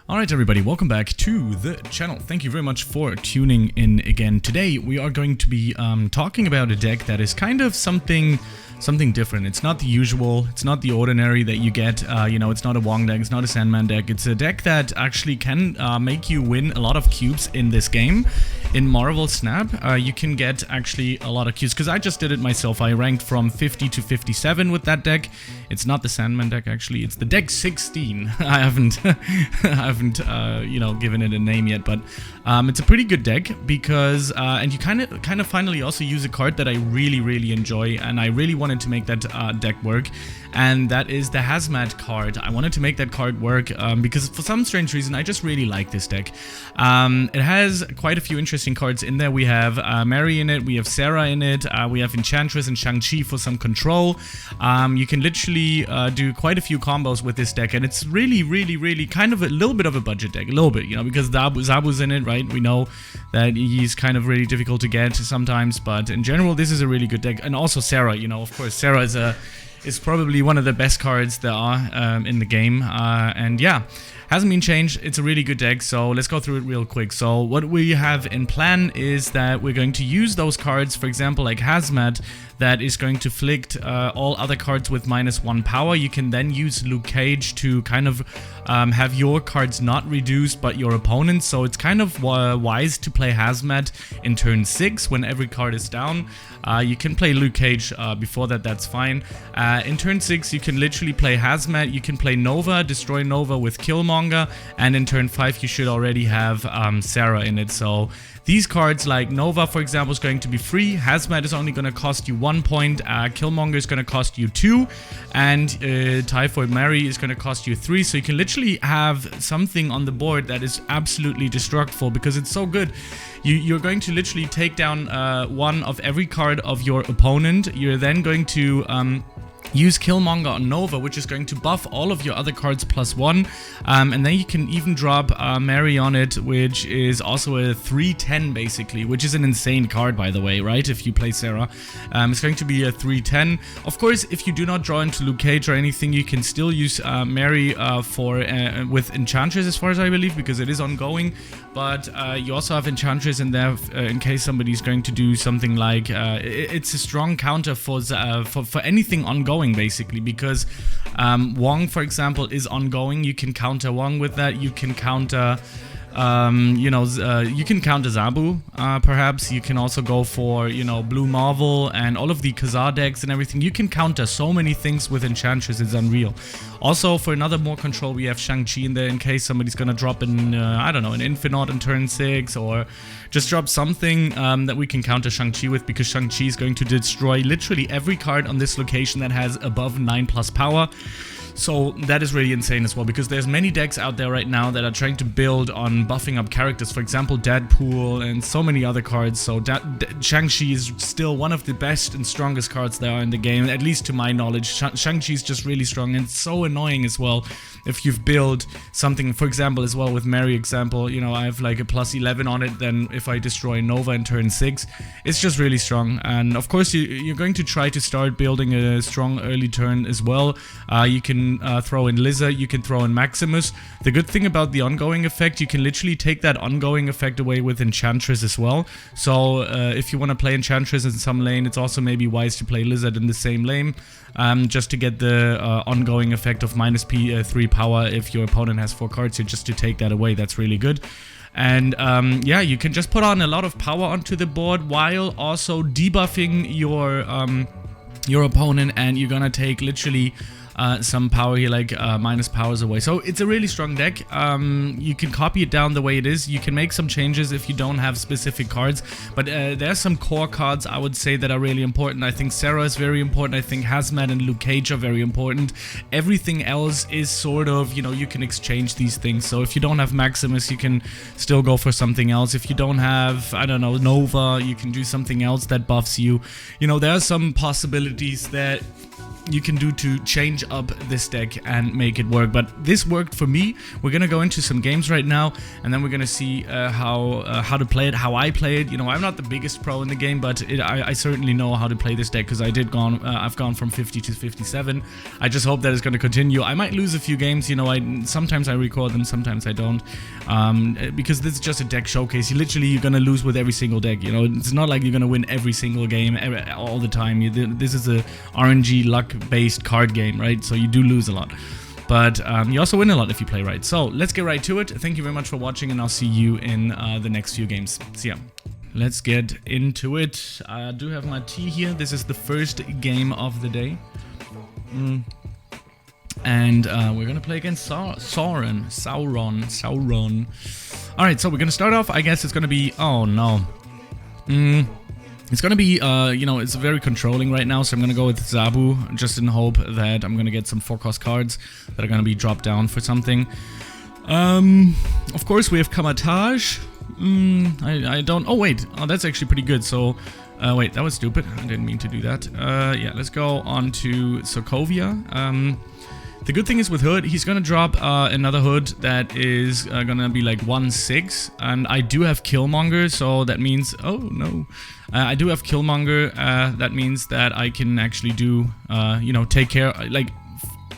Alright everybody, welcome back to the channel. Thank you very much for tuning in again. Today we are going to be talking about a deck that is kind of something different. It's not the usual, it's not the ordinary that you get, it's not a Wong deck, it's not a Sandman deck. It's a deck that actually can make you win a lot of cubes in this game. In Marvel Snap, you can get actually a lot of cubes, because I just did it myself. I ranked from 50 to 57 with that deck. It's not the Sandman deck actually, it's the deck 16. I haven't given it a name yet, but it's a pretty good deck because and you kind of finally also use a card that I really enjoy, and I really wanted to make that deck work, and that is the Hazmat card. I wanted to make that card work because for some strange reason I just really like this deck. It has quite a few interesting cards in there. We have Mary in it, we have Sera in it, we have Enchantress and Shang-Chi for some control. You can literally do quite a few combos with this deck, and it's really kind of a little bit of a budget deck, a little bit, because Zabu's in it, right? We know that he's kind of really difficult to get sometimes, but in general this is a really good deck. And also Sera, of course Sera is probably one of the best cards there are in the game, and yeah, hasn't been changed. It's a really good deck, so let's go through it real quick. So what we have in plan is that we're going to use those cards, for example like Hazmat, that is going to afflict all other cards with -1 power. You can then use Luke Cage to kind of have your cards not reduced but your opponent's, so it's kind of wise to play Hazmat in turn 6 when every card is down. You can play Luke Cage before that, that's fine. In turn 6 you can literally play Hazmat, you can play Nova, destroy Nova with Killmonger, and in turn 5 you should already have Sera in it. So these cards like Nova, for example, is going to be free. Hazmat is only going to cost you 1 point. Killmonger is going to cost you 2. And Typhoid Mary is going to cost you 3. So you can literally have something on the board that is absolutely destructible because it's so good. You're going to literally take down one of every card of your opponent. You're then going to use Killmonger on Nova, which is going to buff all of your other cards +1, and then you can even drop Mary on it, which is also a 3/10 basically, which is an insane card, by the way, right? If you play Sera, it's going to be a 3/10. Of course, if you do not draw into Luke Cage or anything, you can still use Mary with Enchantress, as far as I believe, because it is ongoing. But you also have Enchantress in there in case somebody's going to do something like it's a strong counter for anything ongoing, basically, because Wong, for example, is ongoing. You can counter Wong with that. You can counter you can counter Zabu, perhaps. You can also go for, Blue Marvel and all of the Khazar decks and everything. You can counter so many things with Enchantress, it's unreal. Also, for another more control, we have Shang-Chi in there in case somebody's gonna drop in, an Infinite in turn 6, or just drop something that we can counter Shang-Chi with, because Shang-Chi is going to destroy literally every card on this location that has above 9+ power. So that is really insane as well, because there's many decks out there right now that are trying to build on buffing up characters, for example Deadpool and so many other cards. So Shang-Chi is still one of the best and strongest cards there are in the game, at least to my knowledge. Shang-Chi is just really strong, and it's so annoying as well if you've built something, for example, as well with Mary example, I have like a +11 on it, then if I destroy Nova in turn 6, it's just really strong. And of course you're going to try to start building a strong early turn as well. You can throw in Lizard, you can throw in Maximus. The good thing about the ongoing effect, you can literally take that ongoing effect away with Enchantress as well. So if you want to play Enchantress in some lane, it's also maybe wise to play Lizard in the same lane, just to get the ongoing effect of -3 power if your opponent has 4 cards here, just to take that away. That's really good. And yeah, you can just put on a lot of power onto the board while also debuffing your opponent, and you're gonna take literally some power here, like minus powers away. So it's a really strong deck. You can copy it down the way it is. You can make some changes if you don't have specific cards, but there's some core cards I would say that are really important. I think Sera is very important. I think Hazmat and Luke Cage are very important. Everything else is sort of, you can exchange these things. So if you don't have Maximus, you can still go for something else. If you don't have, I don't know, Nova, you can do something else that buffs you. There are some possibilities that you can do to change up this deck and make it work. But this worked for me. We're gonna go into some games right now, and then we're gonna see how to play it, how I play it. You know, I'm not the biggest pro in the game, but I certainly know how to play this deck because I've gone from 50 to 57. I just hope that it's gonna continue. I might lose a few games. You know, sometimes I record them, sometimes I don't, because this is just a deck showcase. You're gonna lose with every single deck. You know, it's not like you're gonna win every single game all the time. This is a RNG luck-based card game, right? So you do lose a lot, but you also win a lot if you play right. So let's get right to it. Thank you very much for watching, and I'll see you in the next few games. See ya. Let's get into it. I do have my tea here. This is the first game of the day. And we're gonna play against Sauron. Alright, so we're gonna start off. I guess it's gonna be... Oh, no. It's gonna be, you know, it's very controlling right now, so I'm gonna go with Zabu, just in hope that I'm gonna get some 4-cost cards that are gonna be dropped down for something. Of course, we have Kamatage. I don't... Oh, wait. Oh, that's actually pretty good. So, wait, that was stupid. I didn't mean to do that. Yeah, let's go on to Sokovia. The good thing is with Hood, he's gonna drop another Hood that is gonna be like 1/6, and I do have Killmonger, so that means... Oh, no. I do have Killmonger, that means that I can actually do, you know, take care... Like,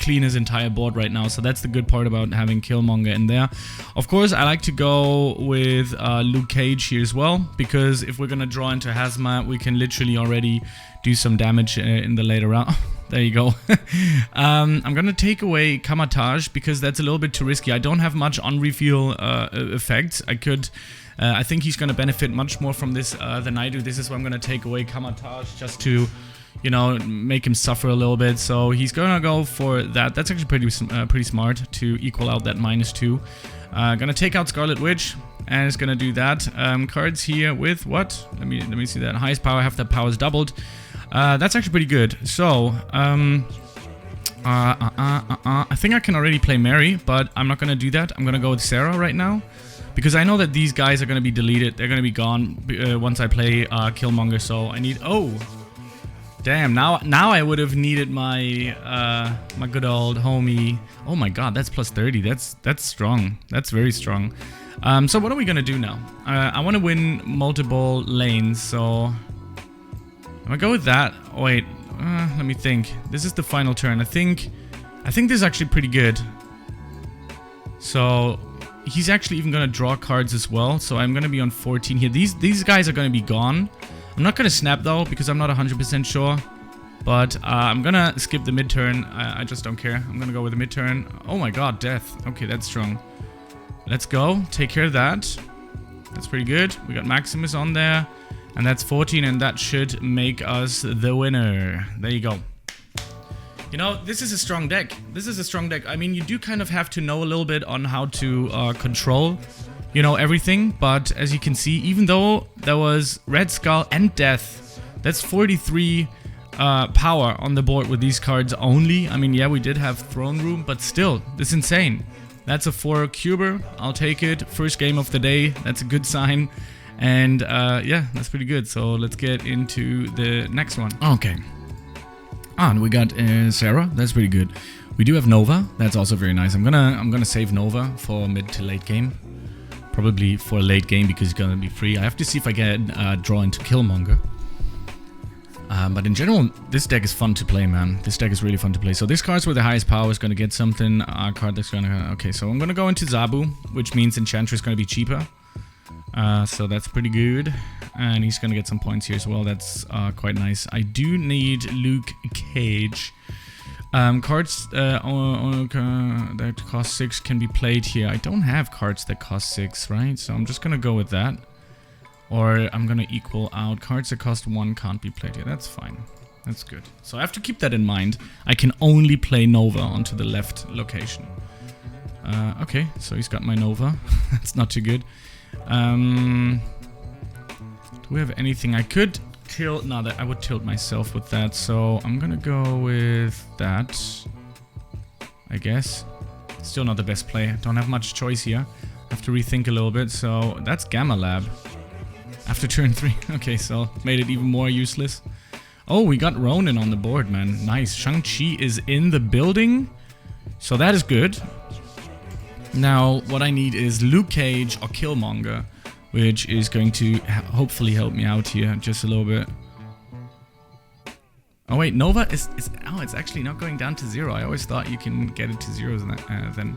clean his entire board right now, so that's the good part about having Killmonger in there. Of course, I like to go with Luke Cage here as well, because if we're gonna draw into Hazmat, we can literally already do some damage in the later round. There you go. I'm gonna take away Kamatage because that's a little bit too risky. I don't have much on reveal effects. I think he's gonna benefit much more from this than I do. This is why I'm gonna take away Kamatage, just to, you know, make him suffer a little bit. So he's gonna go for that. That's actually pretty smart to equal out that -2. Gonna take out Scarlet Witch, and it's gonna do that. Cards here with what? Let me see that. Highest power, half that power is doubled. That's actually pretty good. So, I think I can already play Mary, but I'm not gonna do that. I'm gonna go with Sera right now, because I know that these guys are gonna be deleted. They're gonna be gone once I play Killmonger. So I need... Oh, damn! Now I would have needed my my good old homie. Oh my God, that's +30. That's strong. That's very strong. So what are we gonna do now? I want to win multiple lanes, so I'm gonna go with that. Oh, wait, let me think. This is the final turn. I think this is actually pretty good. So he's actually even gonna draw cards as well. So I'm gonna be on 14 here. These guys are gonna be gone. I'm not gonna snap though, because I'm not 100% sure. But I'm gonna skip the mid-turn. I just don't care. I'm gonna go with the mid-turn. Oh my God, death. Okay, that's strong. Let's go. Take care of that. That's pretty good. We got Maximus on there. And that's 14, and that should make us the winner. There you go. You know, this is a strong deck. This is a strong deck. I mean, you do kind of have to know a little bit on how to control, you know, everything. But as you can see, even though there was Red Skull and Death, that's 43 power on the board with these cards only. I mean, yeah, we did have Throne Room, but still, this is insane. That's a 4-cuber. I'll take it. First game of the day. That's a good sign. And yeah, that's pretty good. So let's get into the next one. Okay. And we got Sera. That's pretty good. We do have Nova. That's also very nice. I'm gonna save Nova for mid to late game. Probably for late game because it's gonna be free. I have to see if I can draw into Killmonger. But in general, this deck is fun to play, man. This deck is really fun to play. So this card's with the highest power is gonna get something. Card that's gonna... Okay, so I'm gonna go into Zabu, which means Enchantress is gonna be cheaper. So that's pretty good, and he's gonna get some points here as well. That's quite nice. I do need Luke Cage. Cards that cost 6 can be played here. I don't have cards that cost 6, right? So I'm just gonna go with that. Or I'm gonna equal out. Cards that cost 1 can't be played here. That's fine. That's good. So I have to keep that in mind. I can only play Nova onto the left location. Okay, so he's got my Nova. That's not too good. Do we have anything I could tilt? No, that I would tilt myself with that, so I'm gonna go with that, I guess. Still not the best play. Don't have much choice here. Have to rethink a little bit. So that's Gamma Lab after turn 3. Okay, so made it even more useless. Oh, we got Ronin on the board, man. Nice. Shang-Chi is in the building. So that is good. Now, what I need is Luke Cage or Killmonger, which is going to hopefully help me out here just a little bit. Oh wait, Nova is oh, it's actually not going down to 0. I always thought you can get it to 0 then.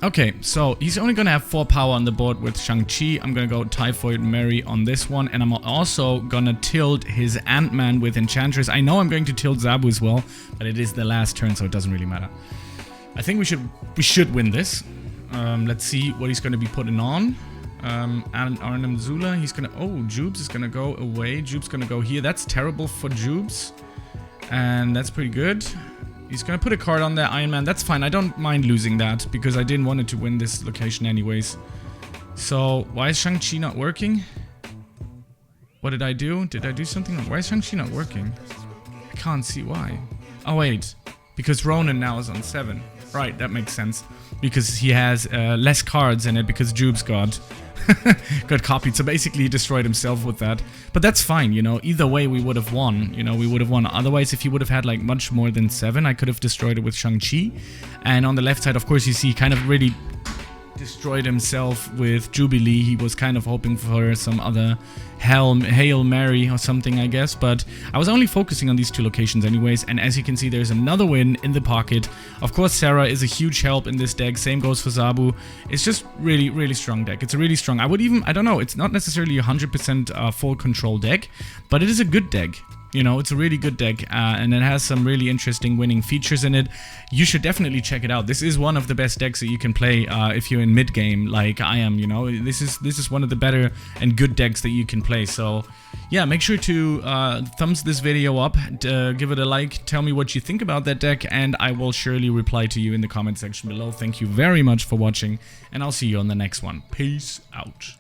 Okay, so he's only gonna have 4 power on the board with Shang-Chi. I'm gonna go Typhoid Mary on this one, and I'm also gonna tilt his Ant-Man with Enchantress. I know I'm going to tilt Zabu as well, but it is the last turn, so it doesn't really matter. I think we should win this. Let's see what he's gonna be putting on. Arnhem Zula, he's gonna... Oh, Jubes is gonna go away. Jubes gonna go here. That's terrible for Jubes. And that's pretty good. He's gonna put a card on there, Iron Man. That's fine. I don't mind losing that because I didn't want it to win this location anyways. So, why is Shang-Chi not working? What did I do? Did I do something wrong? Why is Shang-Chi not working? I can't see why. Oh, wait. Because Ronin now is on 7. Right, that makes sense. Because he has less cards in it because Jubes got copied. So basically he destroyed himself with that. But that's fine, you know. Either way we would have won. You know, we would have won. Otherwise, if he would have had like much more than 7, I could have destroyed it with Shang-Chi. And on the left side, of course, you see kind of really destroyed himself with Jubilee. He was kind of hoping for some other Hail Mary or something, I guess, but I was only focusing on these 2 locations anyways, and as you can see, there's another win in the pocket. Of course, Sera is a huge help in this deck. Same goes for Zabu. It's just really, really strong deck. It's a really strong... I don't know, it's not necessarily a 100% full control deck, but it is a good deck. You know, it's a really good deck, and it has some really interesting winning features in it. You should definitely check it out. This is one of the best decks that you can play if you're in mid-game, like I am, you know. This is one of the better and good decks that you can play. So, yeah, make sure to thumbs this video up, give it a like, tell me what you think about that deck, and I will surely reply to you in the comment section below. Thank you very much for watching, and I'll see you on the next one. Peace out.